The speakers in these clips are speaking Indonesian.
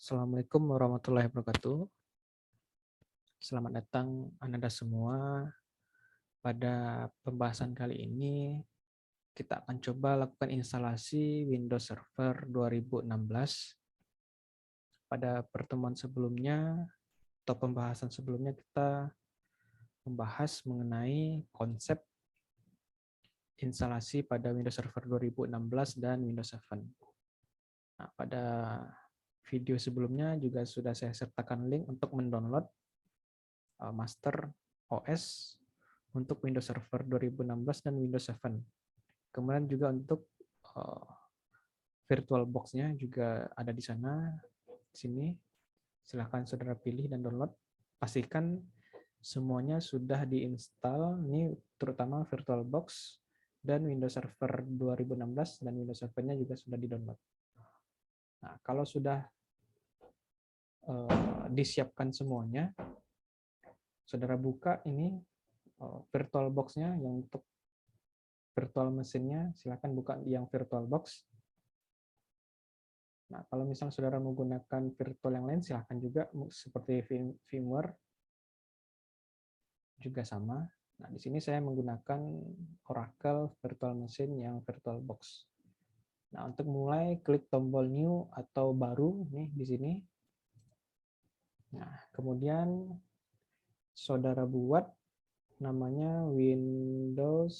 Assalamualaikum warahmatullahi wabarakatuh. Selamat datang Anda semua. Pada pembahasan kali ini, kita akan coba lakukan instalasi Windows Server 2016. Pada pertemuan sebelumnya, atau pembahasan sebelumnya, kita membahas mengenai konsep instalasi pada Windows Server 2016 dan Windows 7. Nah, pada video sebelumnya juga sudah saya sertakan link untuk mendownload master OS untuk Windows Server 2016 dan Windows 7. Kemudian juga untuk VirtualBox-nya juga ada di sana. Di sini silahkan saudara pilih dan download. Pastikan semuanya sudah diinstal. Ini terutama VirtualBox dan Windows Server 2016 dan Windows 7-nya juga sudah di-download. Nah, kalau sudah disiapkan semuanya, saudara buka ini VirtualBox-nya yang untuk virtual mesinnya, silakan buka yang VirtualBox. Nah, kalau misalnya saudara menggunakan virtual yang lain, silakan juga seperti VMware juga sama. Nah, di sini saya menggunakan Oracle Virtual Machine yang VirtualBox. Nah, untuk mulai klik tombol New atau baru nih di sini. Nah, kemudian saudara buat namanya Windows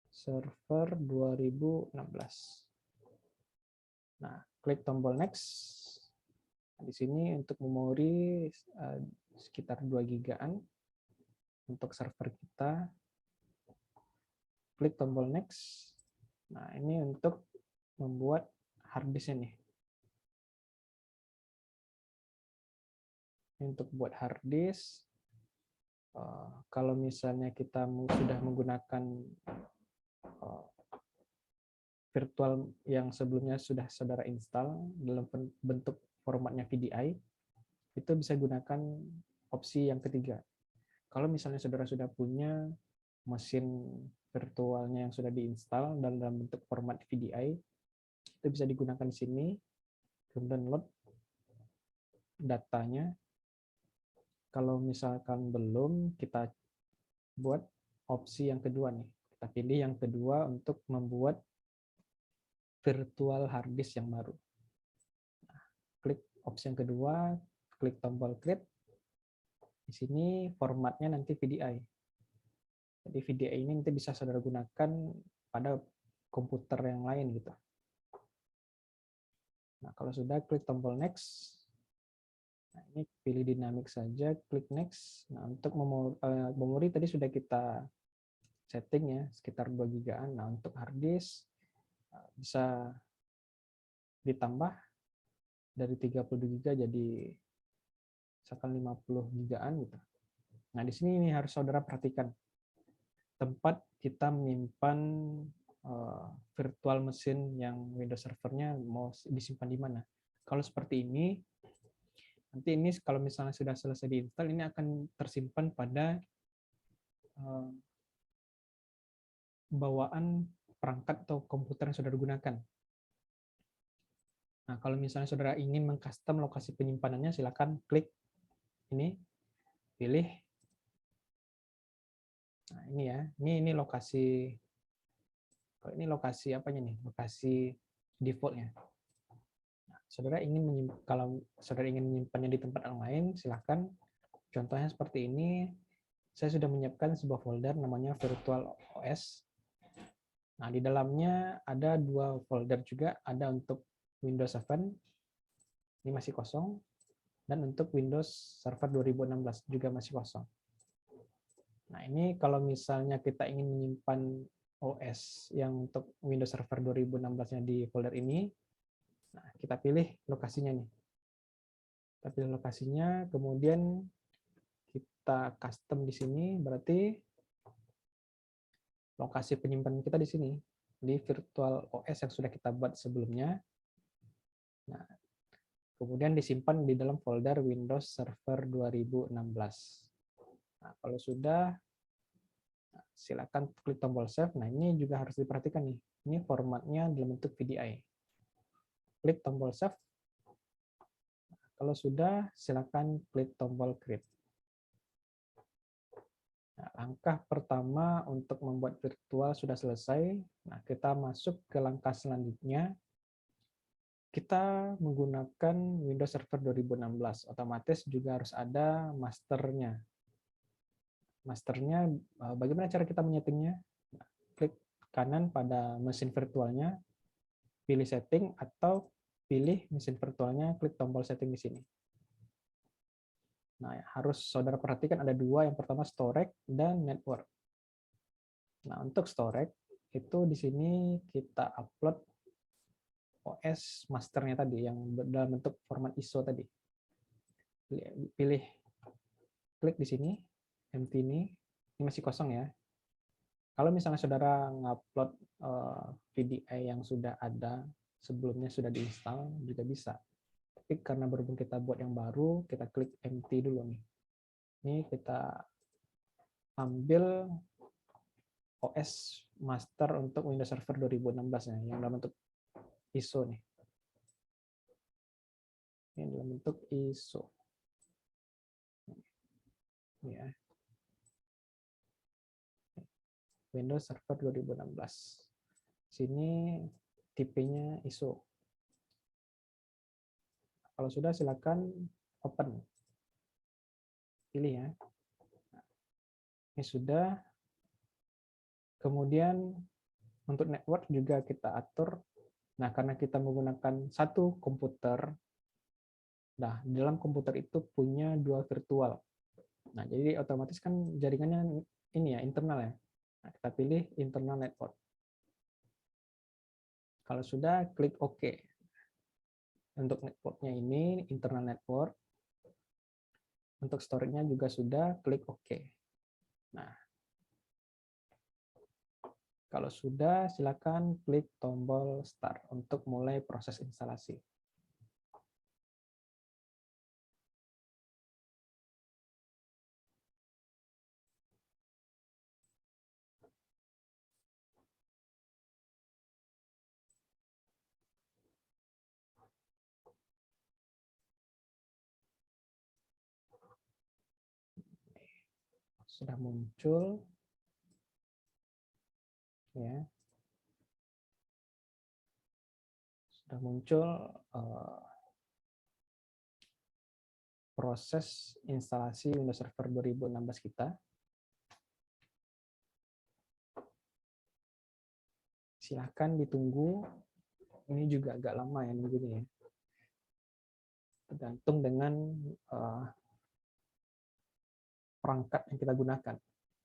Server 2016. Nah, klik tombol Next. Nah, di sini untuk memori sekitar 2 gigaan untuk server kita. Klik tombol Next. Nah, ini untuk membuat hard disk-nya nih. Ini untuk buat hard disk. Kalau misalnya kita sudah menggunakan virtual yang sebelumnya sudah saudara install dalam bentuk formatnya VDI, itu bisa gunakan opsi yang ketiga. Kalau misalnya saudara sudah punya mesin virtualnya yang sudah diinstal dalam bentuk format VDI, itu bisa digunakan di sini, kemudian load datanya. Kalau misalkan belum, kita buat opsi yang kedua nih. Kita pilih yang kedua untuk membuat virtual hard disk yang baru. Nah, klik opsi yang kedua, klik tombol create. Di sini formatnya nanti VDI. Jadi VDI ini nanti bisa saudara gunakan pada komputer yang lain gitu. Nah, kalau sudah klik tombol next. Nah, ini pilih dinamik saja, klik next. Nah, untuk memori tadi sudah kita setting ya, sekitar 2 gigaan. Nah, untuk hard disk bisa ditambah dari 32 giga jadi misalkan 50 gigaan gitu. Nah, di sini ini harus saudara perhatikan tempat kita menyimpan virtual mesin yang Windows servernya mau disimpan di mana. Kalau seperti ini, nanti ini kalau misalnya sudah selesai diinstal, ini akan tersimpan pada bawaan perangkat atau komputer yang saudara gunakan. Nah, kalau misalnya saudara ingin mengcustom lokasi penyimpanannya, silakan klik ini, pilih. Nah, ini ya, ini lokasi. Ini lokasi apanya nih? Lokasi defaultnya. Nah, saudara ingin kalau saudara ingin menyimpannya di tempat yang lain, silakan. Contohnya seperti ini. Saya sudah menyiapkan sebuah folder namanya Virtual OS. Nah, di dalamnya ada 2 folder juga, ada untuk Windows 7, ini masih kosong, dan untuk Windows Server 2016 juga masih kosong. Nah, ini kalau misalnya kita ingin menyimpan OS yang untuk Windows Server 2016-nya di folder ini, nah, kita pilih lokasinya nih. Kita pilih lokasinya, kemudian kita custom di sini, berarti lokasi penyimpanan kita di sini, di virtual OS yang sudah kita buat sebelumnya. Nah, kemudian disimpan di dalam folder Windows Server 2016. Nah, kalau sudah, silakan klik tombol save. Nah, ini juga harus diperhatikan nih. Ini formatnya dalam bentuk VDI. Klik tombol save. kalau sudah, silakan klik tombol create. Nah, langkah pertama untuk membuat virtual sudah selesai. Nah, kita masuk ke langkah selanjutnya. Kita menggunakan Windows Server 2016. Otomatis juga harus ada masternya. Masternya, bagaimana cara kita menyetingnya? Nah, klik kanan pada mesin virtualnya, pilih setting, atau pilih mesin virtualnya, klik tombol setting di sini. Nah, harus saudara perhatikan ada dua, yang pertama storage dan network. Nah, untuk storage itu di sini kita upload OS masternya tadi yang dalam bentuk format ISO tadi. Pilih, klik di sini, empty ini masih kosong ya. Kalau misalnya saudara ngupload VDI yang sudah ada sebelumnya sudah diinstal juga bisa. Tapi karena berhubung kita buat yang baru, kita klik empty dulu nih. Ini kita ambil OS master untuk Windows Server 2016 ya, yang dalam bentuk ISO nih. Ini dalam bentuk ISO. Ya. Windows Server 2016. Sini tipenya ISO. Kalau sudah silakan open. Pilih ya. Ini sudah. Kemudian untuk network juga kita atur. Nah, karena kita menggunakan satu komputer, nah di dalam komputer itu punya dua virtual. Nah, jadi otomatis kan jaringannya ini ya, internal ya. Nah, kita pilih internal network. Kalau sudah, klik OK. Untuk networknya ini, internal network. Untuk storage-nya juga sudah, klik OK. Nah, kalau sudah, silakan klik tombol Start untuk mulai proses instalasi. Sudah muncul. Ya. Sudah muncul proses instalasi Windows Server 2016 kita. Silahkan ditunggu. Ini juga agak lama ya nunggunya ya. Tergantung dengan perangkat yang kita gunakan.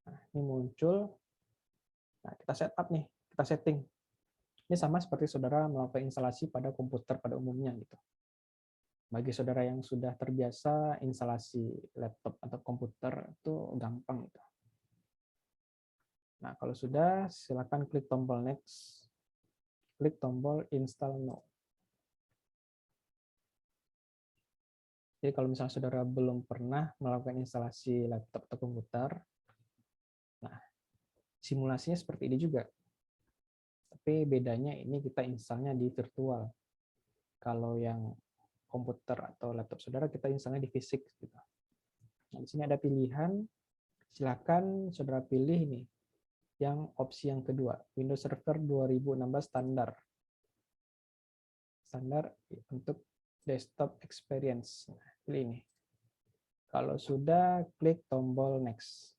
Nah, ini muncul. Nah, kita setup nih, kita setting. Ini sama seperti saudara melakukan instalasi pada komputer pada umumnya gitu. Bagi saudara yang sudah terbiasa instalasi laptop atau komputer itu gampang gitu. Nah, kalau sudah, silakan klik tombol next, klik tombol install now. Jadi kalau misalnya saudara belum pernah melakukan instalasi laptop atau komputer, nah simulasinya seperti ini juga. Tapi bedanya ini kita installnya di virtual. Kalau yang komputer atau laptop saudara kita installnya di fisik. Gitu. Nah, di sini ada pilihan, silakan saudara pilih ini, yang opsi yang kedua, Windows Server 2016 standar. Standar untuk desktop experience. Nah, pilih ini. Kalau sudah, klik tombol next.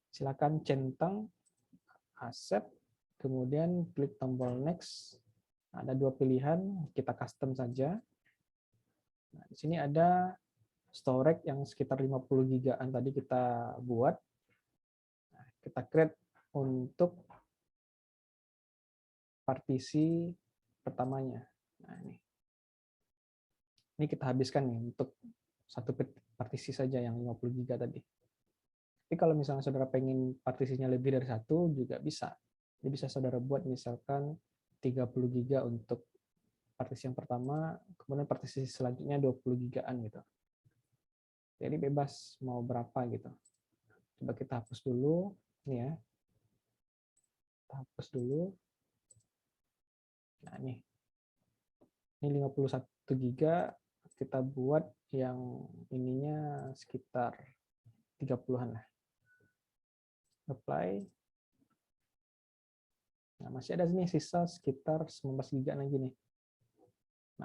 Silakan centang, accept, kemudian klik tombol next. Ada dua pilihan, kita custom saja. Nah, di sini ada storage yang sekitar 50 gigaan tadi kita buat. Nah, kita create untuk partisi pertamanya. Nah, ini kita habiskan nih untuk satu partisi saja yang 50 giga tadi. Tapi kalau misalnya saudara pengen partisinya lebih dari satu juga bisa. Jadi bisa saudara buat misalkan 30 giga untuk partisi yang pertama, kemudian partisi selanjutnya 20 gigaan gitu. Jadi bebas mau berapa gitu. Coba kita hapus dulu, ini ya. Kita hapus dulu. Nah, nih. Ini 51 giga, kita buat yang ininya sekitar 30-an lah. Apply. Nah, masih ada nih sisa sekitar 19 giga lagi nih.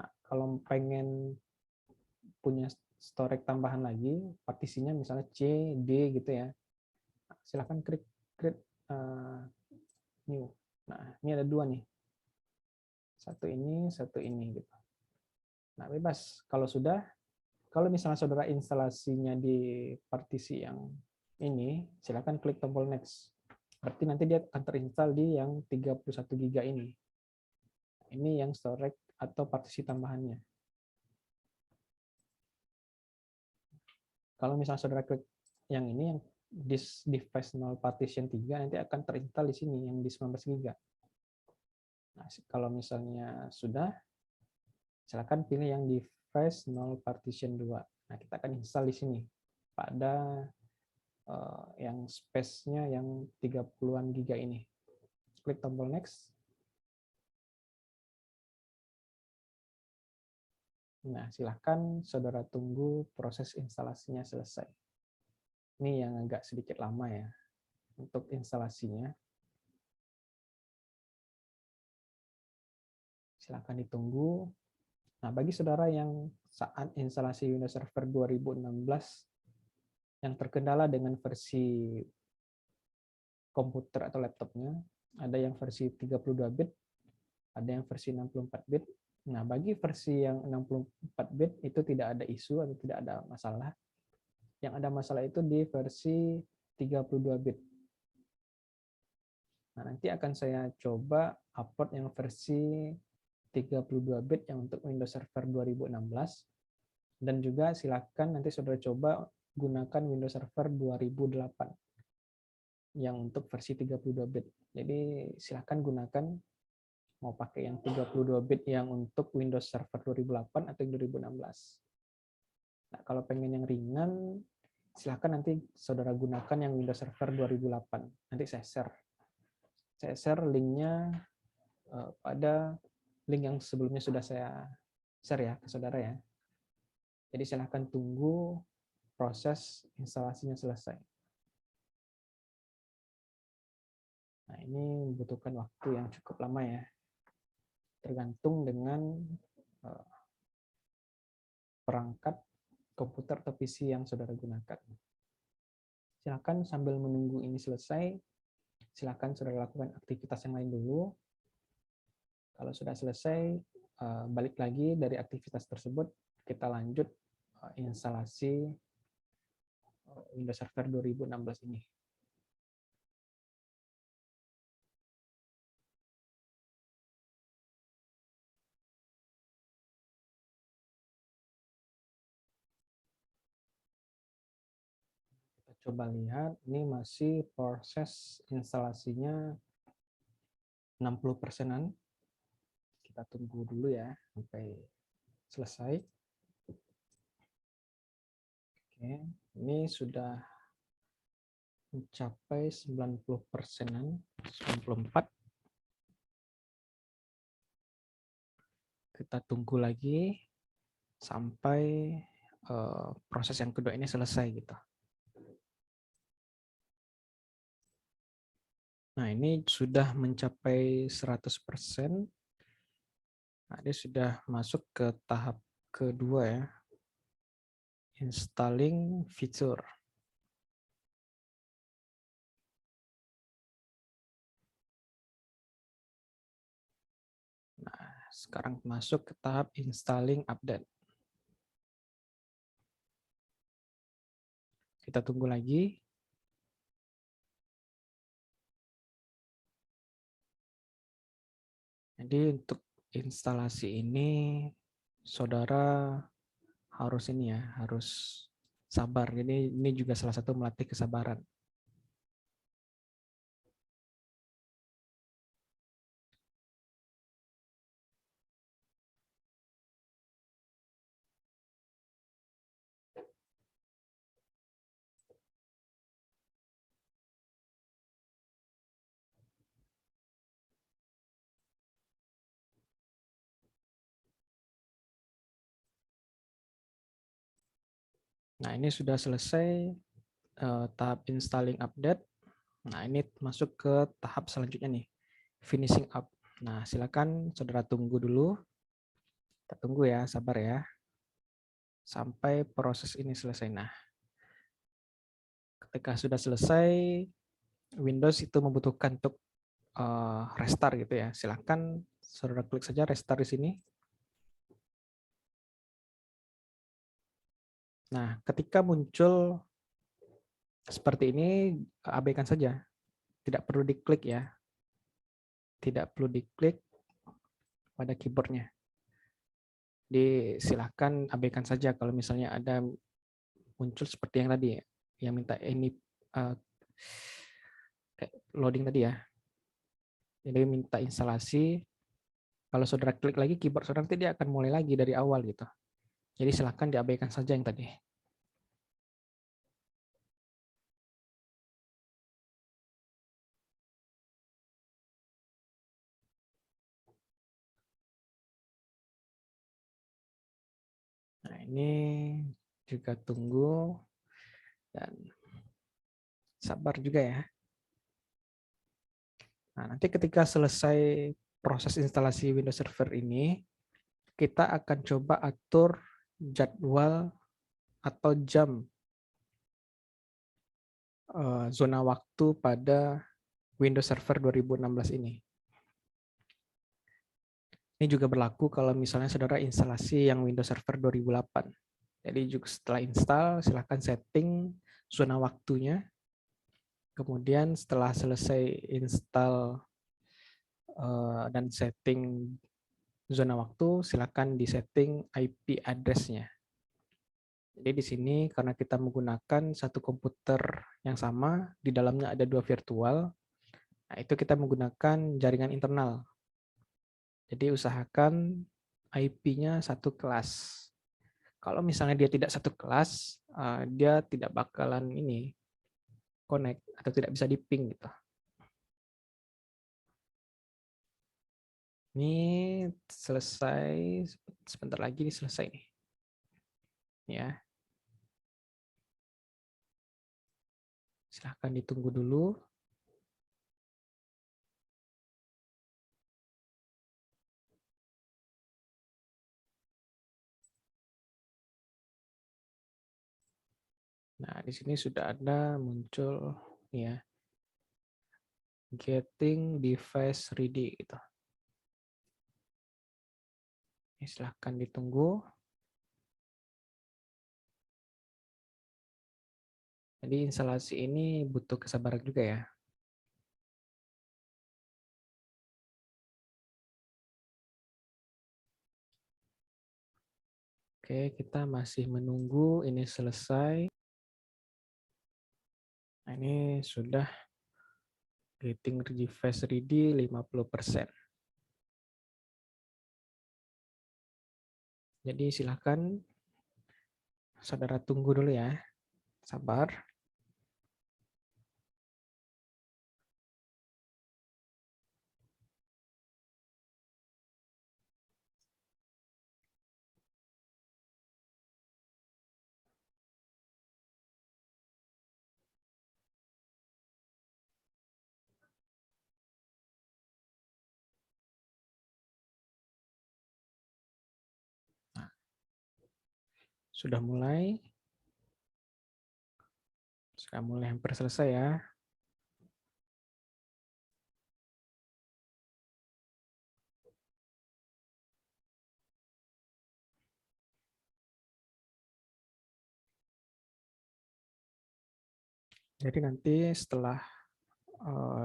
Nah, kalau pengen punya storage tambahan lagi, partisinya misalnya C, D gitu ya. Nah, silahkan klik create new. Nah, ini ada dua nih. Satu ini gitu. Nah, bebas. Kalau misalnya saudara instalasinya di partisi yang ini, silakan klik tombol next. Berarti nanti dia akan terinstall di yang 31 giga ini. Ini yang storage atau partisi tambahannya. Kalau misalnya saudara klik yang ini, yang disk device 0 partition 3, nanti akan terinstall di sini, yang di 19 giga. Nah, kalau misalnya sudah, silakan pilih yang device 0 partition 2. Nah, kita akan install di sini pada yang space-nya yang 30-an giga ini. Klik tombol next. Nah, silahkan saudara tunggu proses instalasinya selesai. Ini yang agak sedikit lama ya untuk instalasinya. Silahkan ditunggu. Nah, bagi saudara yang saat instalasi Windows Server 2016 yang terkendala dengan versi komputer atau laptopnya, ada yang versi 32 bit, ada yang versi 64 bit. Nah, bagi versi yang 64 bit itu tidak ada isu atau tidak ada masalah. Yang ada masalah itu di versi 32 bit. Nah, nanti akan saya coba upload yang versi 32 bit yang untuk Windows Server 2016. Dan juga silakan nanti saudara coba gunakan Windows Server 2008 yang untuk versi 32 bit. Jadi silakan gunakan mau pakai yang 32 bit yang untuk Windows Server 2008 atau 2016. Nah, kalau pengen yang ringan, silakan nanti saudara gunakan yang Windows Server 2008. Nanti saya share. Saya share linknya pada link yang sebelumnya sudah saya share ya ke saudara ya. Jadi silahkan tunggu proses instalasinya selesai. Nah, ini membutuhkan waktu yang cukup lama ya. Tergantung dengan perangkat komputer atau PC yang saudara gunakan. Silakan sambil menunggu ini selesai, silakan saudara lakukan aktivitas yang lain dulu. Kalau sudah selesai, balik lagi dari aktivitas tersebut, kita lanjut instalasi Windows Server 2016 ini. Kita coba lihat, ini masih proses instalasinya 60%-an. Kita tunggu dulu ya sampai selesai. Oke, ini sudah mencapai 90%-an, 94. Kita tunggu lagi sampai proses yang kedua ini selesai gitu. Nah, ini sudah mencapai 100%. Nah, ini sudah masuk ke tahap kedua ya. Installing feature. Nah, sekarang masuk ke tahap installing update. Kita tunggu lagi. Jadi untuk instalasi ini saudara harus ini ya, harus sabar. Jadi ini juga salah satu melatih kesabaran. Nah, ini sudah selesai tahap installing update. Nah, ini masuk ke tahap selanjutnya nih, finishing up. Nah, silakan saudara tunggu dulu. Kita tunggu ya, sabar ya. Sampai proses ini selesai. Nah, ketika sudah selesai, Windows itu membutuhkan untuk restart gitu ya. Silakan saudara klik saja restart di sini. Nah, ketika muncul seperti ini, abaikan saja. Tidak perlu diklik ya. Tidak perlu diklik pada keyboardnya. Silahkan abaikan saja kalau misalnya ada muncul seperti yang tadi ya, yang minta ini loading tadi ya. Jadi minta instalasi. Kalau saudara klik lagi keyboard saudara nanti dia akan mulai lagi dari awal gitu. Jadi silahkan diabaikan saja yang tadi. Nah, ini juga tunggu dan sabar juga ya. Nah, nanti ketika selesai proses instalasi Windows Server ini, kita akan coba atur jadwal atau jam zona waktu pada Windows Server 2016 ini. Ini juga berlaku kalau misalnya saudara instalasi yang Windows Server 2008. Jadi juga setelah install, silahkan setting zona waktunya. Kemudian setelah selesai install dan setting zona waktu, silakan disetting IP address-nya. Jadi di sini karena kita menggunakan satu komputer yang sama, di dalamnya ada 2 virtual, nah itu kita menggunakan jaringan internal. Jadi usahakan IP-nya satu kelas. Kalau misalnya dia tidak satu kelas, dia tidak bakalan ini connect atau tidak bisa di-ping gitu. Ini selesai, sebentar lagi ini selesai nih. Ya. Silahkan ditunggu dulu. Nah, di sini sudah ada muncul ya, getting device ready gitu. Ini silahkan ditunggu. Jadi instalasi ini butuh kesabaran juga ya. Oke, kita masih menunggu ini selesai. Nah, ini sudah getting device ready 50%. Jadi silahkan saudara tunggu dulu ya. Sabar. Nah, sudah mulai hampir selesai ya. Jadi nanti setelah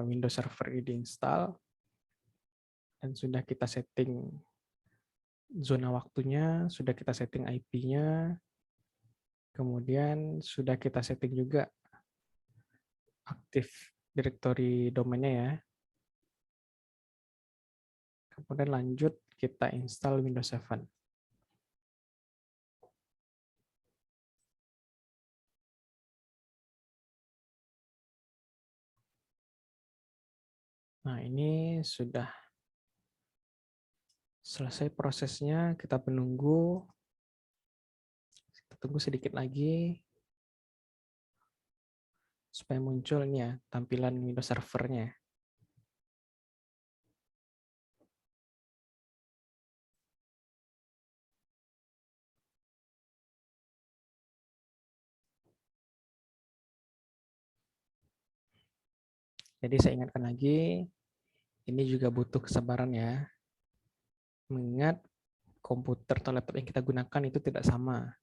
Windows Server ini diinstal dan sudah kita setting zona waktunya, sudah kita setting IP-nya, kemudian sudah kita setting juga aktif directory domainnya ya. Kemudian lanjut kita install Windows 7. Nah, ini sudah selesai prosesnya, kita menunggu. Kita tunggu sedikit lagi. supaya muncul ini ya tampilan Windows Server-nya. Jadi saya ingatkan lagi, ini juga butuh kesabaran ya. Mengingat komputer atau laptop yang kita gunakan itu tidak sama.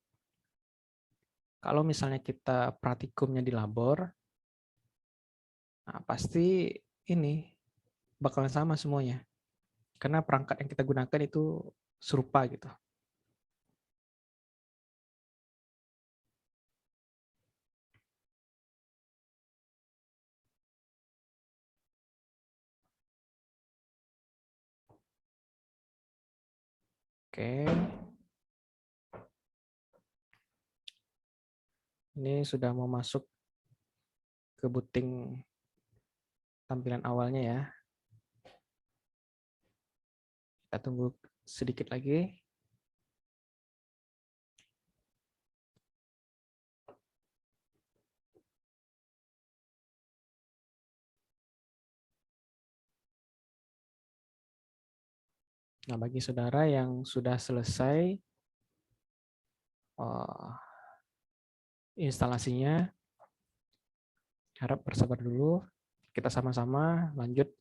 Kalau misalnya kita praktikumnya di labor, nah pasti ini bakalan sama semuanya. Karena perangkat yang kita gunakan itu serupa gitu. Oke. Ini sudah mau masuk ke booting tampilan awalnya ya. Kita tunggu sedikit lagi. Nah, bagi saudara yang sudah selesai instalasinya, harap bersabar dulu. Kita sama-sama lanjut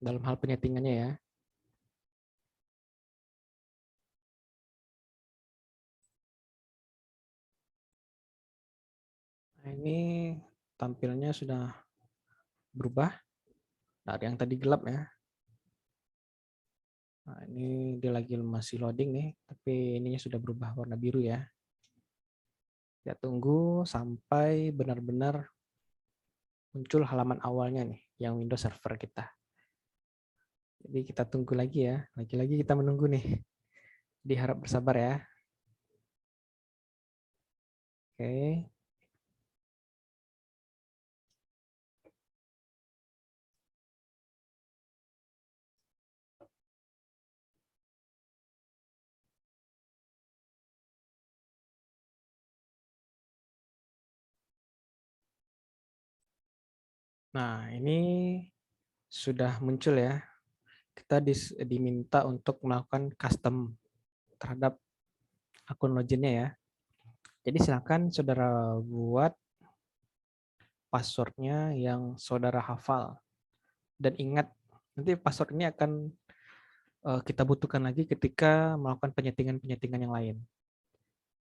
dalam hal penyetingannya ya. Nah, ini tampilnya sudah berubah dari yang tadi gelap ya. Nah, ini dia lagi masih loading nih, tapi ininya sudah berubah warna biru ya. Ya tunggu sampai benar-benar muncul halaman awalnya nih, yang Windows Server kita. Jadi kita tunggu lagi ya. Lagi-lagi kita menunggu nih. Diharap bersabar ya. Oke. Nah, ini sudah muncul ya. Kita diminta untuk melakukan custom terhadap akun loginnya ya. Jadi silakan saudara buat passwordnya yang saudara hafal. Dan ingat, nanti password ini akan kita butuhkan lagi ketika melakukan penyetingan-penyetingan yang lain.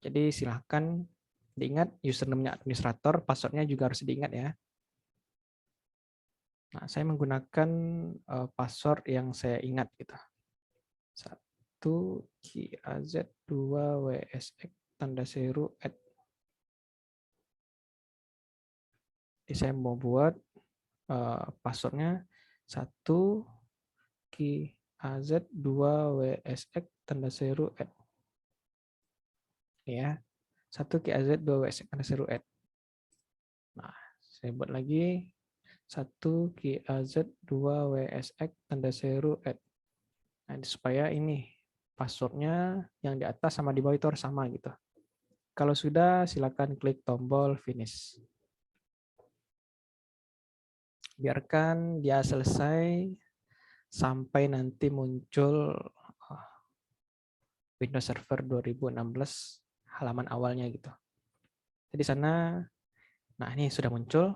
Jadi silahkan diingat username-nya administrator, passwordnya juga harus diingat ya. Nah, saya menggunakan password yang saya ingat gitu. 1 kiaz 2 wsx tanda seru @ Jadi saya mau buat passwordnya 1 kiaz 2 wsx tanda seru @ ya. 1 kiaz 2 wsx tanda seru @ Nah, saya buat lagi 1 kiaz 2 wsx tanda seru @ Nah, supaya ini passwordnya yang di atas sama di bawah itu harus sama gitu. Kalau sudah, silakan klik tombol finish. Biarkan dia selesai sampai nanti muncul Windows Server 2016 halaman awalnya gitu. Jadi sana, nah ini sudah muncul.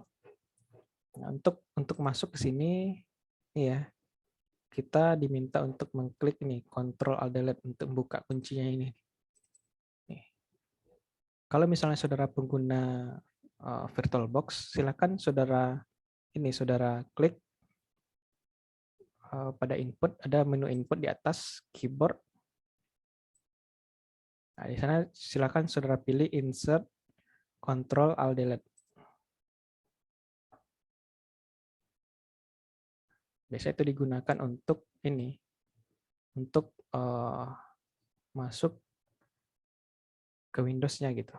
Nah, untuk masuk ke sini, ya kita diminta untuk mengklik ini Ctrl Alt Delete untuk buka kuncinya ini. Nih. Kalau misalnya saudara pengguna VirtualBox, silakan saudara klik pada input, ada menu input di atas keyboard. Nah, di sana silakan saudara pilih insert Ctrl Alt Delete. Biasanya itu digunakan untuk ini, untuk masuk ke Windows-nya gitu.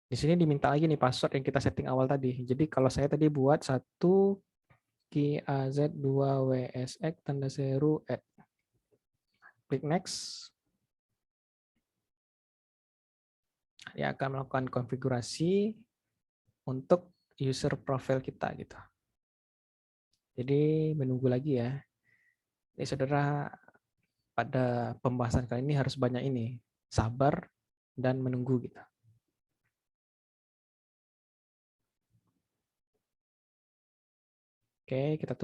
Di sini diminta lagi nih password yang kita setting awal tadi. Jadi kalau saya tadi buat 1 kiaz 2 wsx tanda seru @ Klik next. dia akan melakukan konfigurasi untuk user profile kita gitu. Jadi menunggu lagi ya. Jadi saudara pada pembahasan kali ini harus banyak ini, sabar dan menunggu gitu. Oke, kita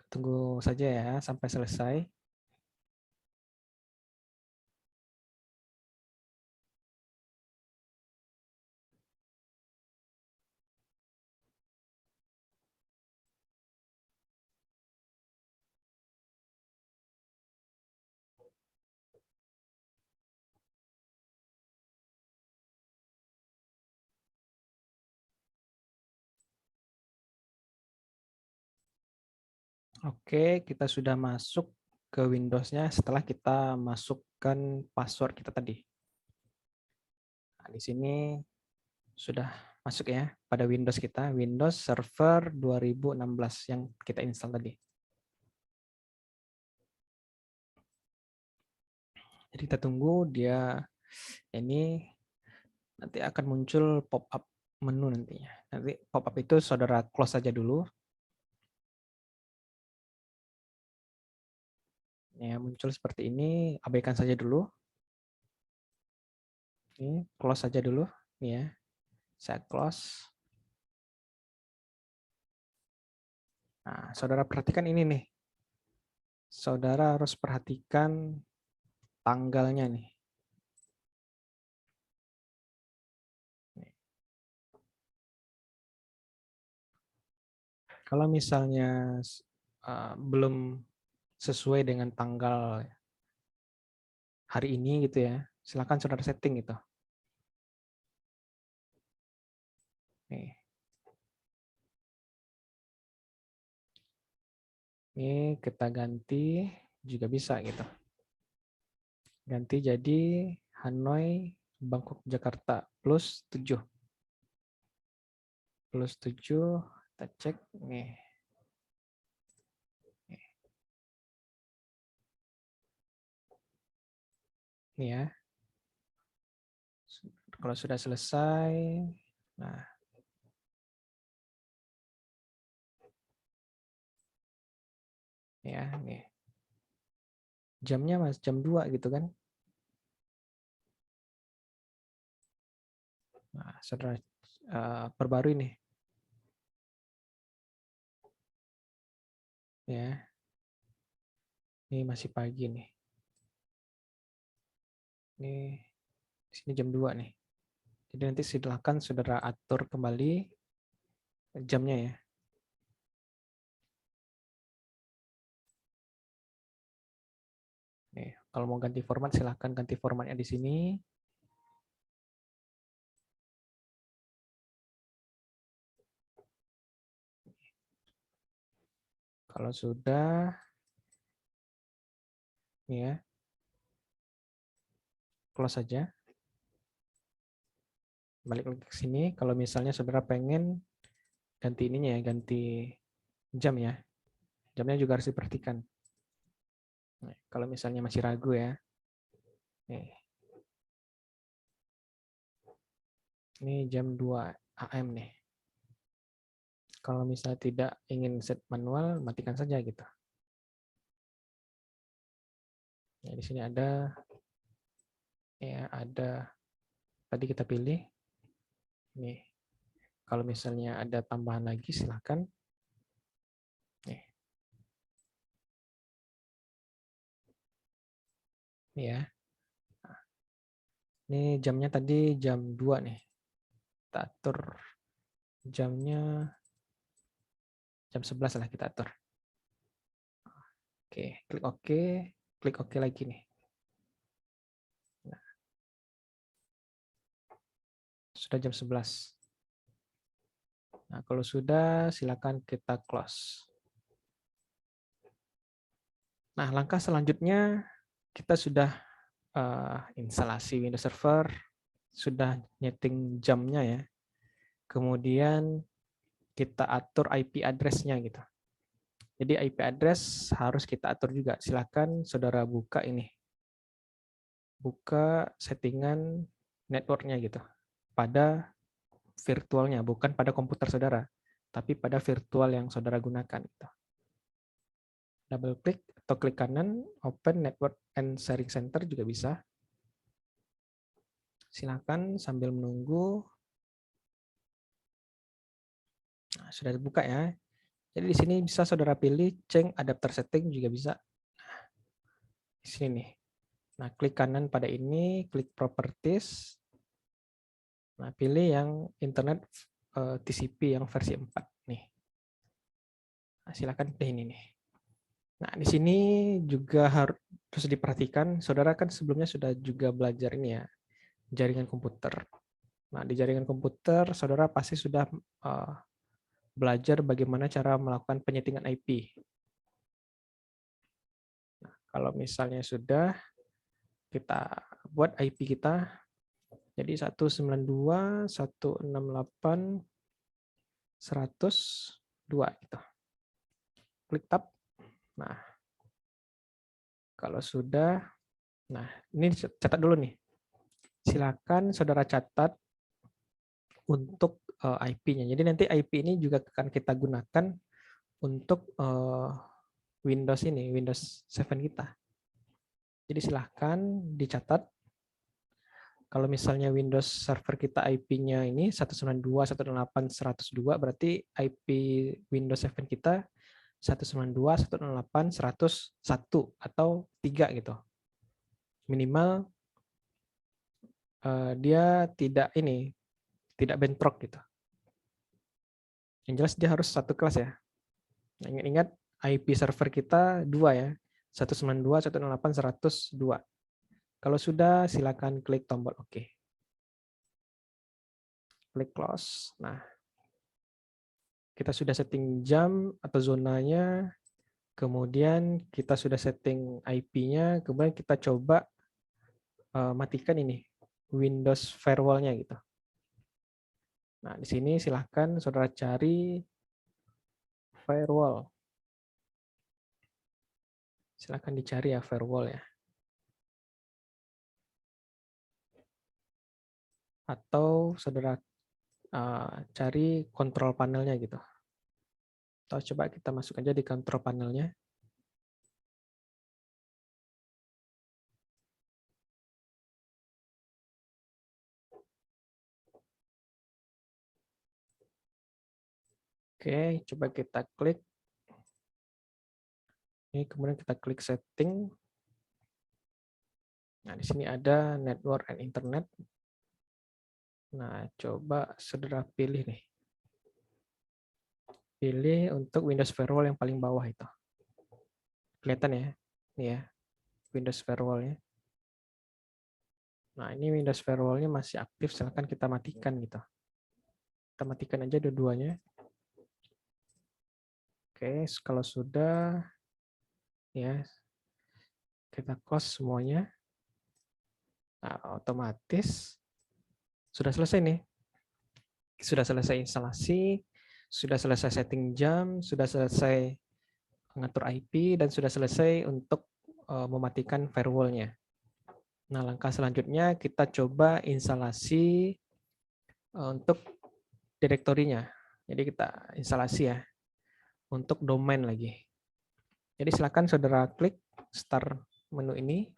tunggu saja ya sampai selesai. Oke, kita sudah masuk ke Windows-nya setelah kita masukkan password kita tadi. Nah, di sini sudah masuk ya pada Windows kita, Windows Server 2016 yang kita install tadi. Jadi kita tunggu dia ini nanti akan muncul pop-up menu nantinya. Nanti pop-up itu saudara close saja dulu. Ya, muncul seperti ini, abaikan saja dulu. Ini close saja dulu, nih ya. Saya close. Nah, saudara perhatikan ini nih. Saudara harus perhatikan tanggalnya nih. Kalau misalnya belum sesuai dengan tanggal hari ini gitu ya, silakan saudara setting gitu. Nih. Ini kita ganti juga bisa gitu. Ganti jadi Hanoi, Bangkok, Jakarta plus 7. Plus 7, kita cek nih. Nih ya. Kalau sudah selesai, nah ya nih. Jamnya Mas jam 2 gitu kan. Nah, saudara perbarui nih. Ya. Ini masih pagi nih. Ini di sini jam 2 nih. Jadi nanti silakan saudara atur kembali jamnya ya. Nih, kalau mau ganti format silahkan ganti formatnya di sini. Kalau sudah, ya, close saja. Balik lagi ke sini. Kalau misalnya saudara pengen ganti ininya ya, ganti jam ya. Jamnya juga harus diperhatikan. Nih, kalau misalnya masih ragu ya. Nih. Ini jam 2 AM nih. Kalau misalnya tidak ingin set manual, matikan saja gitu. Ya, di sini ada ya ada tadi kita pilih. Nih. Kalau misalnya ada tambahan lagi silahkan. Nih. Nih ya. Ini jamnya tadi jam 2 nih. Kita atur jamnya jam 11 lah kita atur. Oke, klik OK lagi nih. Nah, sudah jam 11. Nah, kalau sudah silakan kita close. Nah, langkah selanjutnya kita sudah instalasi Windows Server, sudah nyeting jamnya ya. Kemudian kita atur IP address-nya gitu. Jadi IP address harus kita atur juga. Silakan saudara buka ini. Buka settingan network-nya gitu. pada virtualnya, bukan pada komputer saudara, tapi pada virtual yang saudara gunakan. Double klik atau klik kanan, open network and sharing center juga bisa. Silakan sambil menunggu. Nah, sudah dibuka ya. Jadi di sini bisa saudara pilih change adapter setting juga bisa. Di sini nih. Nah, klik kanan pada ini, klik properties. Nah, pilih yang internet TCP yang versi 4 nih. Nah, silakan pilih ini nih. Nah, di sini juga harus diperhatikan, saudara kan sebelumnya sudah juga belajar ini ya, jaringan komputer. Nah, di jaringan komputer, saudara pasti sudah belajar bagaimana cara melakukan penyetingan IP. Nah, kalau misalnya sudah, kita buat IP kita, jadi 192.168.100.2 gitu. Klik tab. Nah, kalau sudah, nah ini catat dulu nih. Silakan saudara catat untuk IP-nya. Jadi nanti IP ini juga akan kita gunakan untuk Windows ini, Windows 7 kita. Jadi silahkan dicatat. Kalau misalnya Windows server kita IP-nya ini 192.168.100.2, berarti IP Windows 7 kita 192.168.100.1 atau 3 gitu. Minimal dia tidak bentrok gitu. Yang jelas dia harus satu kelas ya. Nah, ingat-ingat IP server kita 2 ya. 192.168.100.2. Kalau sudah, silakan klik tombol OK. Klik close. Nah, kita sudah setting jam atau zonanya, kemudian kita sudah setting IP-nya, kemudian kita coba matikan ini Windows firewall-nya gitu. Nah, di sini silahkan saudara cari firewall. Silahkan dicari ya firewall ya. Atau saudara cari control panelnya gitu. Atau coba kita masuk aja di control panelnya. Oke, coba kita klik. Ini kemudian kita klik setting. Nah, di sini ada network and internet. Nah, coba saudara pilih nih. Pilih untuk Windows Firewall yang paling bawah itu. Kelihatan ya? Ini ya, Windows Firewall-nya. Nah, ini Windows Firewall-nya masih aktif, silahkan kita matikan gitu. Kita matikan aja dua-duanya. Oke, kalau sudah, ya kita close semuanya. Nah, otomatis sudah selesai nih. Sudah selesai instalasi, sudah selesai setting jam, sudah selesai mengatur IP, dan sudah selesai untuk mematikan firewall-nya. Nah, langkah selanjutnya kita coba instalasi untuk direktorinya. Jadi kita instalasi ya untuk domain lagi. Jadi silakan saudara klik start menu ini.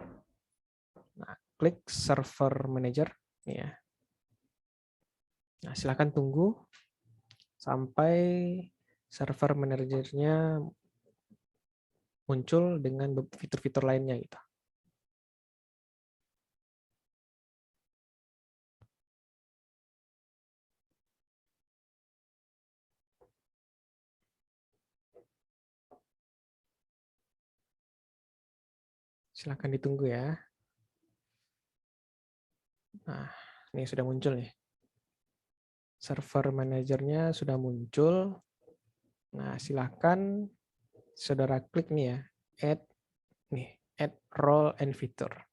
Nah, klik server manager ya. Nah, silakan tunggu sampai server manajernya muncul dengan fitur-fitur lainnya gitu. Silakan ditunggu ya. Nah, ini sudah muncul nih. Server manajernya sudah muncul. Nah, silakan saudara klik nih ya, add role and feature.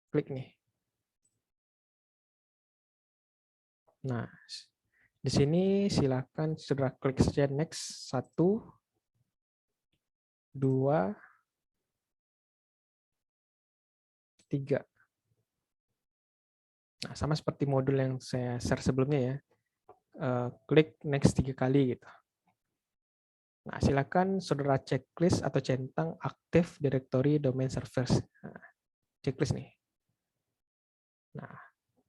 Klik nih. Nah, di sini silakan saudara klik saja next 1, 2, 3. Nah, sama seperti modul yang saya share sebelumnya ya. Klik next 3 kali gitu. Nah, silakan saudara checklist atau centang aktif directory domain servers. Nah, checklist nih. Nah,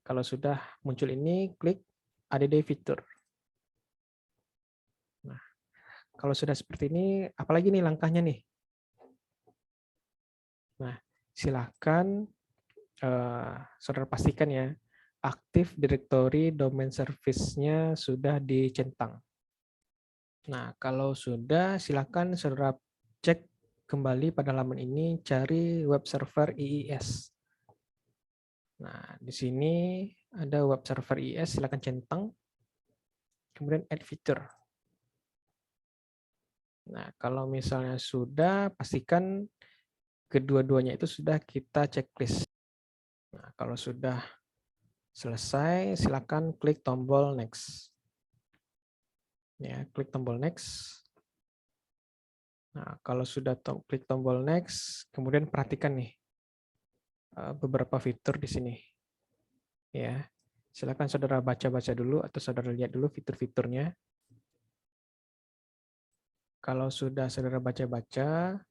kalau sudah muncul ini, klik add fitur. Nah, kalau sudah seperti ini, apalagi nih langkahnya nih. Nah, silakan saudara pastikan ya, aktif directory domain service-nya sudah dicentang. Nah, kalau sudah, silakan saudara cek kembali pada halaman ini, cari web server IIS. Nah, di sini ada web server IIS, silakan centang, kemudian add feature. Nah, kalau misalnya sudah, pastikan kedua-duanya itu sudah kita checklist. Nah, kalau sudah selesai, silakan klik tombol next. Ya, klik tombol next. Nah, kalau sudah klik tombol next, kemudian perhatikan nih beberapa fitur di sini. Ya, silakan saudara baca-baca dulu atau saudara lihat dulu fitur-fiturnya. Kalau sudah saudara baca-baca,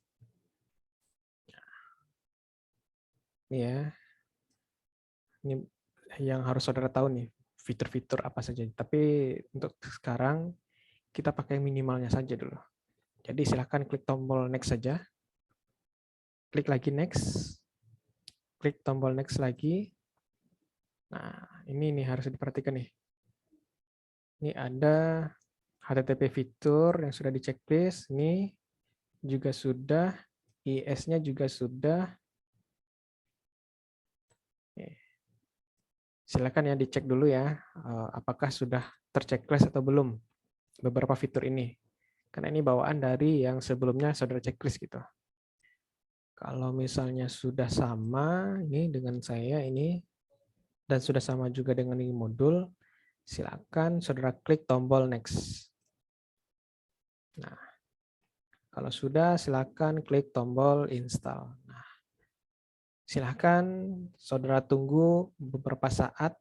ya, ini yang harus saudara tahu nih, fitur-fitur apa saja. Tapi untuk sekarang kita pakai minimalnya saja dulu. Jadi silakan klik tombol next saja. Klik lagi next. Klik tombol next lagi. Nah, ini nih harus diperhatikan nih. Ini ada HTTP fitur yang sudah di checklist. Ini juga sudah. IS-nya juga sudah. Silakan ya dicek dulu ya, apakah sudah terchecklist atau belum beberapa fitur ini. Karena ini bawaan dari yang sebelumnya saudara checklist gitu. Kalau misalnya sudah sama ini dengan saya ini, dan sudah sama juga dengan ini modul, silakan saudara klik tombol next. Nah, kalau sudah silakan klik tombol install. Nah, silakan saudara tunggu beberapa saat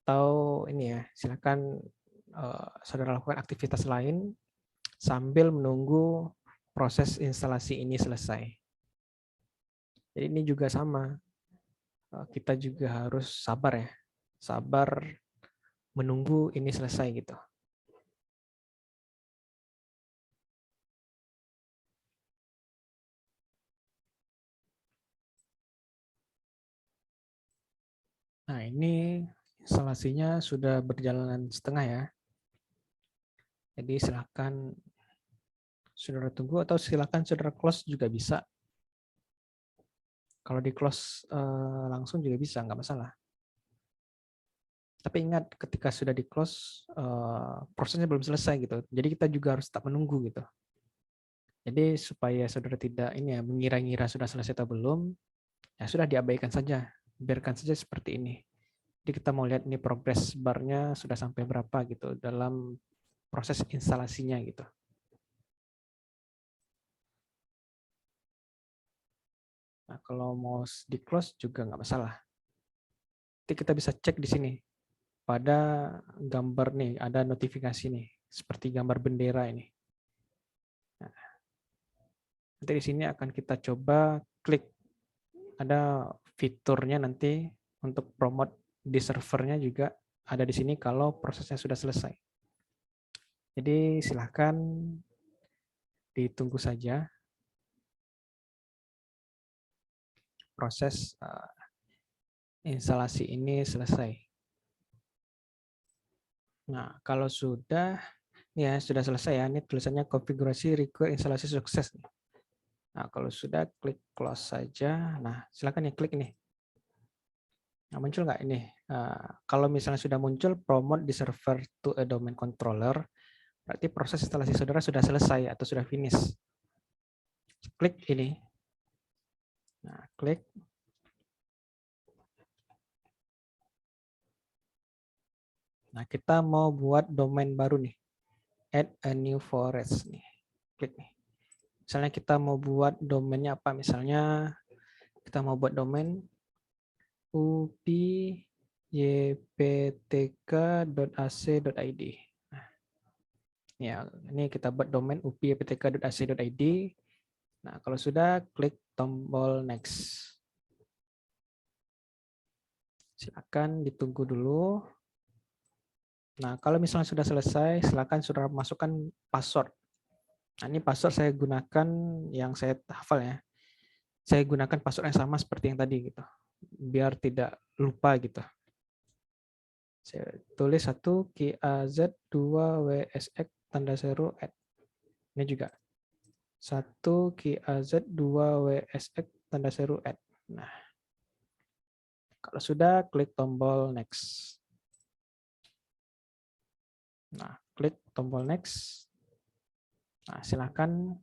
atau ini ya, silakan saudara lakukan aktivitas lain sambil menunggu proses instalasi ini selesai. Jadi ini juga sama, kita juga harus sabar ya, sabar menunggu ini selesai gitu. Nah ini instalasinya sudah berjalan setengah ya. Jadi silakan saudara tunggu atau silakan saudara close juga bisa. Kalau di close langsung juga bisa, nggak masalah. Tapi ingat ketika sudah di close prosesnya belum selesai gitu. Jadi kita juga harus tetap menunggu gitu. Jadi supaya saudara tidak ini ya mengira-ngira sudah selesai atau belum, ya sudah diabaikan saja, biarkan saja seperti ini. Jadi kita mau lihat ini progres barnya sudah sampai berapa gitu dalam proses instalasinya gitu. Nah kalau mau di close juga nggak masalah. Jadi kita bisa cek di sini pada gambar nih ada notifikasi nih seperti gambar bendera ini. Nah, nanti di sini akan kita coba klik ada fiturnya nanti untuk promote di servernya juga ada di sini kalau prosesnya sudah selesai. Jadi silahkan ditunggu saja proses instalasi ini selesai. Nah, kalau sudah ya sudah selesai ya, ini tulisannya konfigurasi require instalasi sukses. Nah, kalau sudah klik close saja. Nah, silakan ya klik ini. Nah, muncul nggak ini? Kalau misalnya sudah muncul promote di server to a domain controller, berarti proses instalasi saudara sudah selesai atau sudah finish. Klik ini. Nah, klik. Nah, kita mau buat domain baru nih. Add a new forest nih. Klik nih. Misalnya kita mau buat domainnya apa? Misalnya kita mau buat domain upyptk.ac.id. Nah, ya, ini kita buat domain upyptk.ac.id. Nah, kalau sudah, klik tombol next. Silakan ditunggu dulu. Nah, kalau misalnya sudah selesai, silakan sudah masukkan password. Nah, ini password saya gunakan yang saya hafal ya. Saya gunakan password yang sama seperti yang tadi gitu. Biar tidak lupa gitu. Saya tulis 1 KAZ 2 WSX tanda seru @ ini juga 1 KAZ 2 WSX tanda seru @ nah, kalau sudah klik tombol next. Nah, klik tombol next. Nah, silakan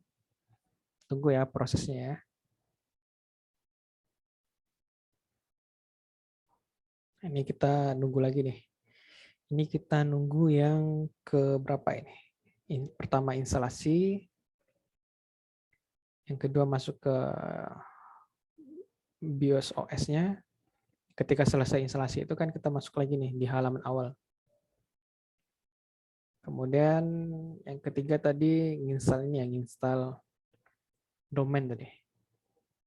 tunggu ya prosesnya ya. Ini kita nunggu lagi nih. Ini kita nunggu yang ke berapa ini? Pertama instalasi, yang kedua masuk ke BIOS OS-nya. Ketika selesai instalasi itu kan kita masuk lagi nih di halaman awal. Kemudian yang ketiga tadi install ini, yang install domain tadi.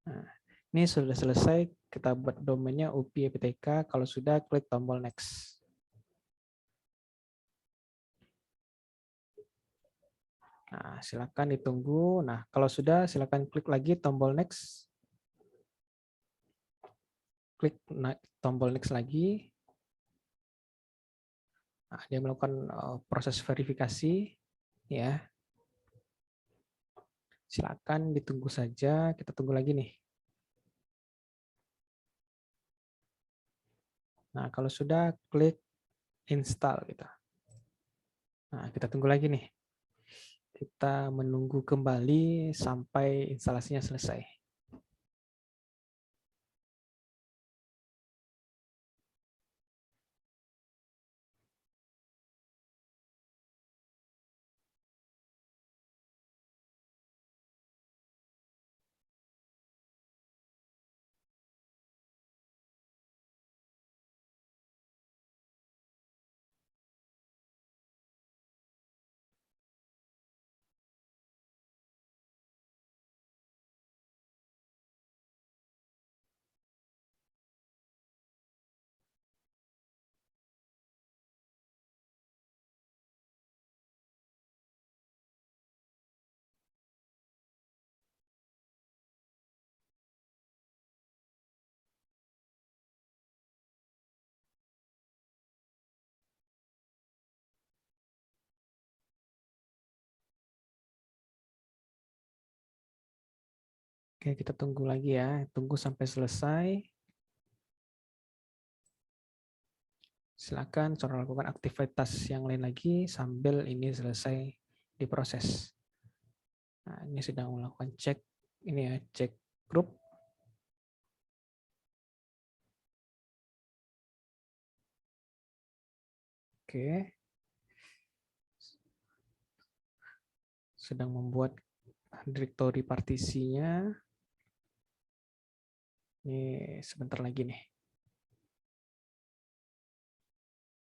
Nah, ini sudah selesai, kita buat domainnya upyptk. Kalau sudah, klik tombol next. Nah, silakan ditunggu. Nah, kalau sudah, silakan klik lagi tombol next. Klik tombol next lagi. Nah, dia melakukan proses verifikasi, ya. Silakan ditunggu saja. Kita tunggu lagi nih. Nah, kalau sudah, klik install gitu. Nah, kita tunggu lagi nih. Kita menunggu kembali sampai instalasinya selesai. Oke, kita tunggu lagi ya. Tunggu sampai selesai. Silakan saudara lakukan aktivitas yang lain lagi sambil ini selesai diproses. Nah, ini sedang melakukan cek ini ya, cek grup. Oke. Sedang membuat directory partisinya. Ini sebentar lagi nih.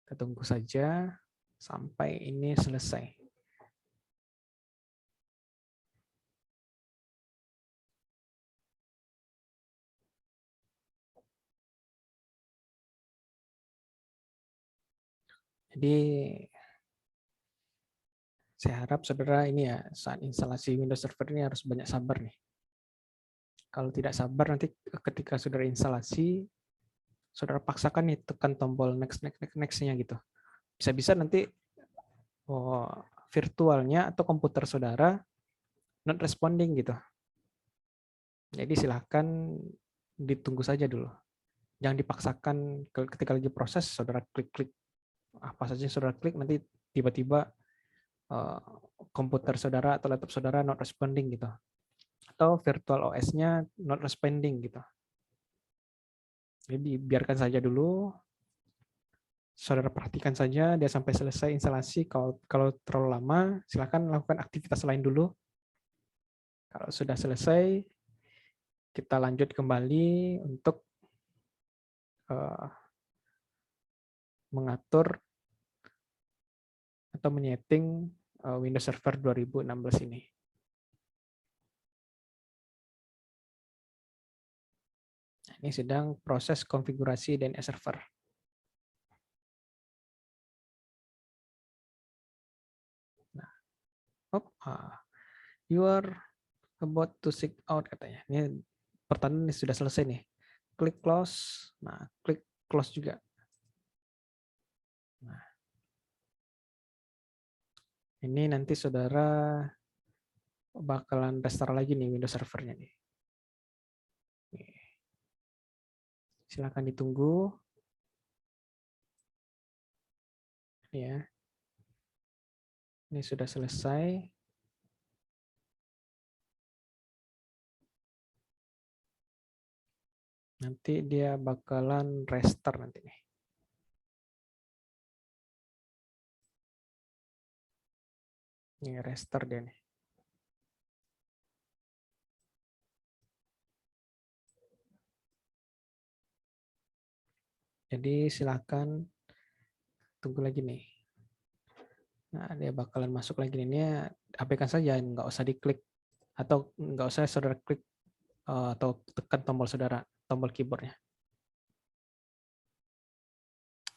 Kita tunggu saja sampai ini selesai. Jadi saya harap saudara ini ya, saat instalasi Windows Server ini harus banyak sabar nih. Kalau tidak sabar nanti ketika saudara instalasi, saudara paksakan nih tekan tombol next-nya gitu. Bisa-bisa nanti virtualnya atau komputer saudara not responding gitu. Jadi silahkan ditunggu saja dulu. Jangan dipaksakan ketika lagi proses, saudara klik-klik apa saja yang saudara klik, nanti tiba-tiba komputer saudara atau laptop saudara not responding gitu. Atau virtual OS-nya not responding gitu. Jadi biarkan saja dulu, saudara perhatikan saja dia sampai selesai instalasi. Kalau terlalu lama, silakan lakukan aktivitas lain dulu. Kalau sudah selesai, kita lanjut kembali untuk mengatur atau menyeting Windows Server 2016 ini. Ini sedang proses konfigurasi DNS server. Nah, you are about to sign out katanya. Ini pertanyaan ini sudah selesai nih. Klik close. Nah, klik close juga. Nah, ini nanti saudara bakalan restart lagi nih Windows servernya nih. Silakan ditunggu. Ya. Ini sudah selesai. Nanti dia bakalan restart nanti nih. Ini restart dia nih. Jadi silakan tunggu lagi nih. Nah, dia bakalan masuk lagi nih. Ini abaikan saja, nggak usah diklik atau nggak usah saudara klik atau tekan tombol saudara, tombol keyboardnya.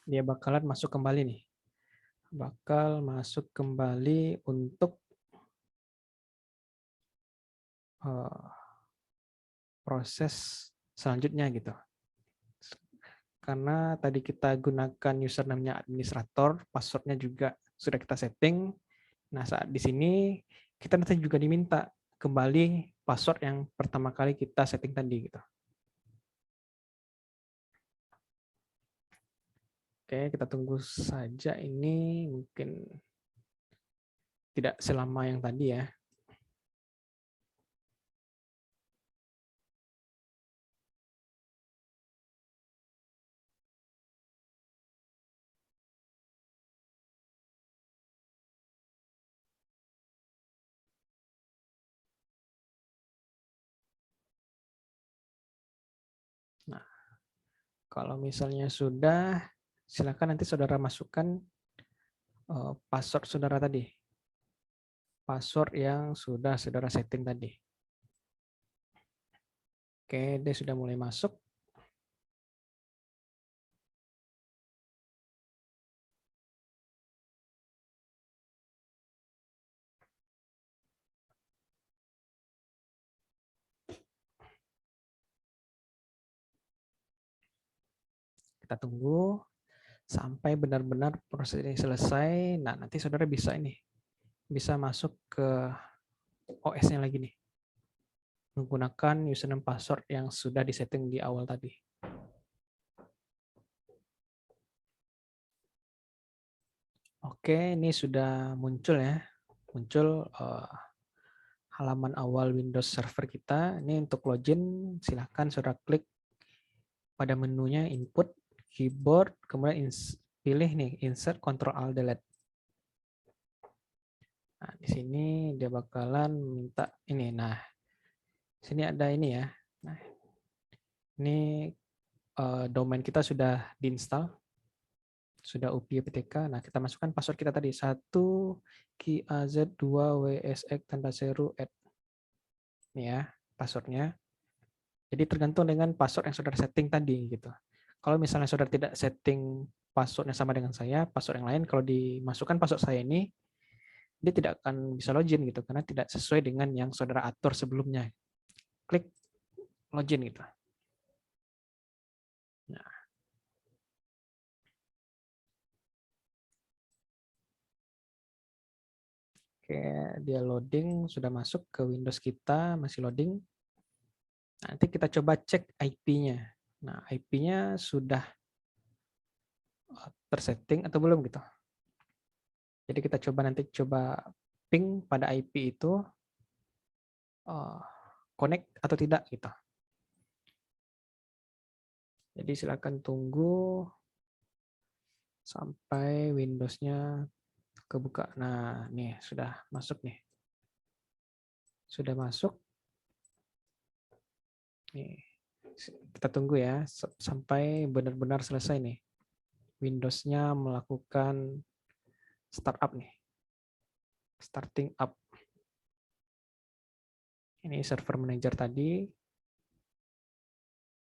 Dia bakalan masuk kembali nih. Bakal masuk kembali untuk proses selanjutnya gitu. Karena tadi kita gunakan username-nya administrator, password-nya juga sudah kita setting. Nah, saat di sini kita nanti juga diminta kembali password yang pertama kali kita setting tadi gitu. Oke, kita tunggu saja, ini mungkin tidak selama yang tadi ya. Nah, kalau misalnya sudah, silakan nanti saudara masukkan password saudara tadi. Password yang sudah saudara setting tadi. Oke, dia sudah mulai masuk. Kita tunggu sampai benar-benar proses ini selesai. Nah, nanti saudara bisa masuk ke OS-nya lagi nih, menggunakan username password yang sudah disetting di awal tadi. Oke, ini sudah muncul ya, muncul halaman awal Windows Server kita. Ini untuk login, silahkan saudara klik pada menunya input, keyboard, kemudian pilih nih insert Ctrl Alt Delete. Nah, di sini dia bakalan minta ini. Nah, sini ada ini ya. Nah, ini domain kita sudah diinstal, sudah UPyPTK. Nah, kita masukkan password kita tadi 1 KAZ2 WSX tanda seru @ ini ya passwordnya. Jadi tergantung dengan password yang saudara setting tadi gitu. Kalau misalnya saudara tidak setting passwordnya sama dengan saya, password yang lain, kalau dimasukkan password saya ini, dia tidak akan bisa login gitu karena tidak sesuai dengan yang saudara atur sebelumnya. Klik login gitu. Nah, oke, dia loading, sudah masuk ke Windows kita, masih loading. Nanti kita coba cek IP-nya. Nah, IP-nya sudah tersetting atau belum gitu. Jadi kita coba ping pada IP itu connect atau tidak gitu. Jadi silakan tunggu sampai Windows-nya kebuka. Nah, nih sudah masuk nih. Sudah masuk. Nih, Kita tunggu ya sampai benar-benar selesai nih. Windows-nya melakukan startup nih. Starting up. Ini server manager tadi.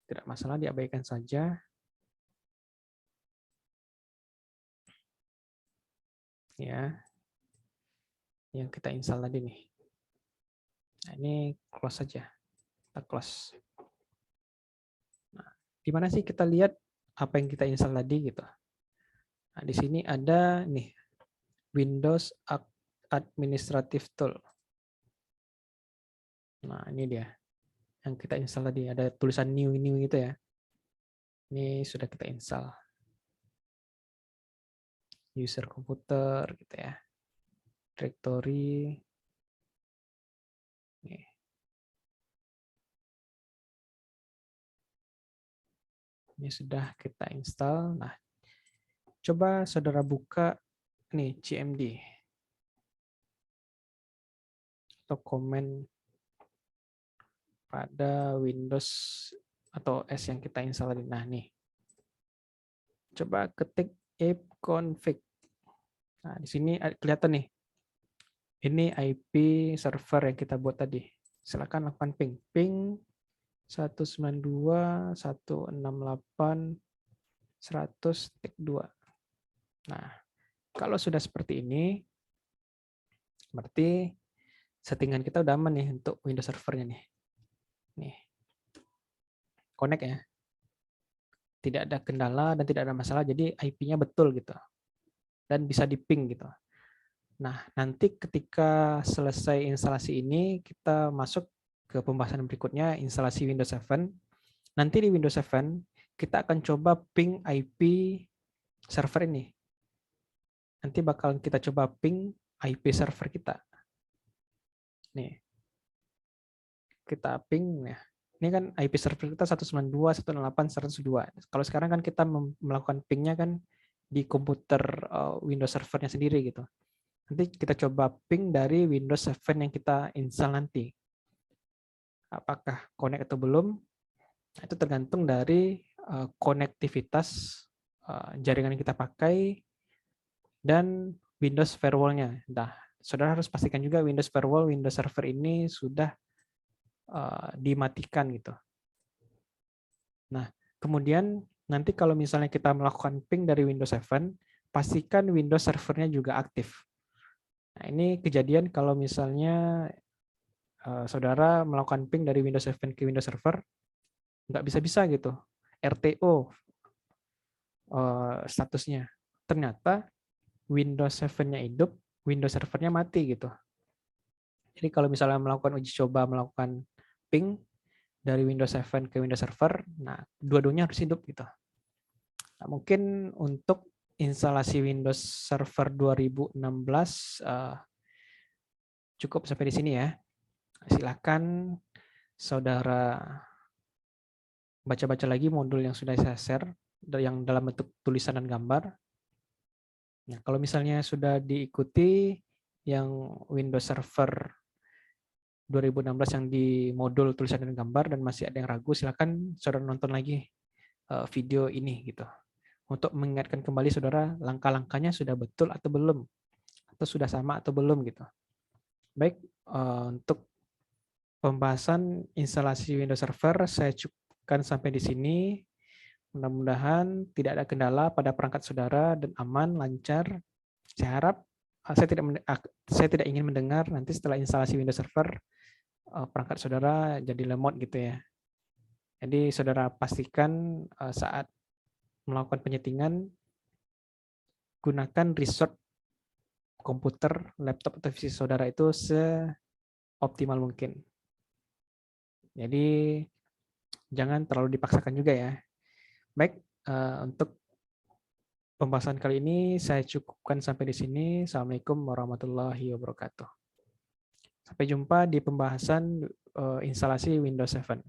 Tidak masalah, diabaikan saja. Ya. Yang kita install tadi nih. Nah, ini close saja. Kita close. Nah, di mana sih kita lihat apa yang kita install tadi gitu. Nah, di sini ada nih Windows Administrative Tool. Nah, ini dia yang kita install tadi, ada tulisan new gitu ya. Ini sudah kita install. User komputer gitu ya. Directory. Nih. Ini sudah kita install. Nah, coba saudara buka nih CMD atau komen pada Windows atau S yang kita install tadi. Nah, nih. Coba ketik ipconfig. Nah, di sini kelihatan nih. Ini IP server yang kita buat tadi. Silakan lakukan ping. Ping 192.168.100.2. Nah, kalau sudah seperti ini, berarti settingan kita udah aman nih untuk Windows servernya nih. Nih. Connect ya. Tidak ada kendala dan tidak ada masalah, jadi IP-nya betul gitu. Dan bisa di-ping gitu. Nah, nanti ketika selesai instalasi ini, kita masuk ke pembahasan berikutnya, instalasi Windows 7. Nanti di Windows 7, kita akan coba ping IP server ini. Nanti bakal kita coba ping IP server kita. Nih. Kita ping ya. Ini kan IP server kita 192.168.102. Kalau sekarang kan kita melakukan pingnya kan di komputer Windows servernya sendiri gitu. Nanti kita coba ping dari Windows 7 yang kita install nanti. Apakah connect atau belum? Itu tergantung dari konektivitas jaringan yang kita pakai dan Windows firewall-nya. Nah, saudara harus pastikan juga Windows firewall, Windows server ini sudah dimatikan gitu. Nah, kemudian nanti kalau misalnya kita melakukan ping dari Windows 7, pastikan Windows servernya juga aktif. Nah, ini kejadian kalau misalnya saudara melakukan ping dari Windows 7 ke Windows Server, nggak bisa-bisa gitu. RTO statusnya. Ternyata Windows 7-nya hidup, Windows Server-nya mati gitu. Jadi kalau misalnya melakukan uji coba, melakukan ping dari Windows 7 ke Windows Server, nah dua-duanya harus hidup gitu. Nah, mungkin untuk instalasi Windows Server 2016 cukup sampai di sini ya. Silakan saudara baca-baca lagi modul yang sudah saya share yang dalam bentuk tulisan dan gambar. Nah, kalau misalnya sudah diikuti yang Windows Server 2016 yang di modul tulisan dan gambar dan masih ada yang ragu, silakan saudara nonton lagi video ini gitu. Untuk mengingatkan kembali saudara langkah-langkahnya sudah betul atau belum, atau sudah sama atau belum gitu. Baik, untuk pembahasan instalasi Windows Server saya cukupkan sampai di sini. Mudah-mudahan tidak ada kendala pada perangkat saudara dan aman, lancar. Saya harap saya tidak ingin mendengar nanti setelah instalasi Windows Server perangkat saudara jadi lemot gitu ya. Jadi saudara pastikan saat melakukan penyetingan gunakan resource komputer, laptop atau PC saudara itu seoptimal mungkin. Jadi jangan terlalu dipaksakan juga ya. Baik, untuk pembahasan kali ini saya cukupkan sampai di sini. Assalamualaikum warahmatullahi wabarakatuh. Sampai jumpa di pembahasan instalasi Windows 7.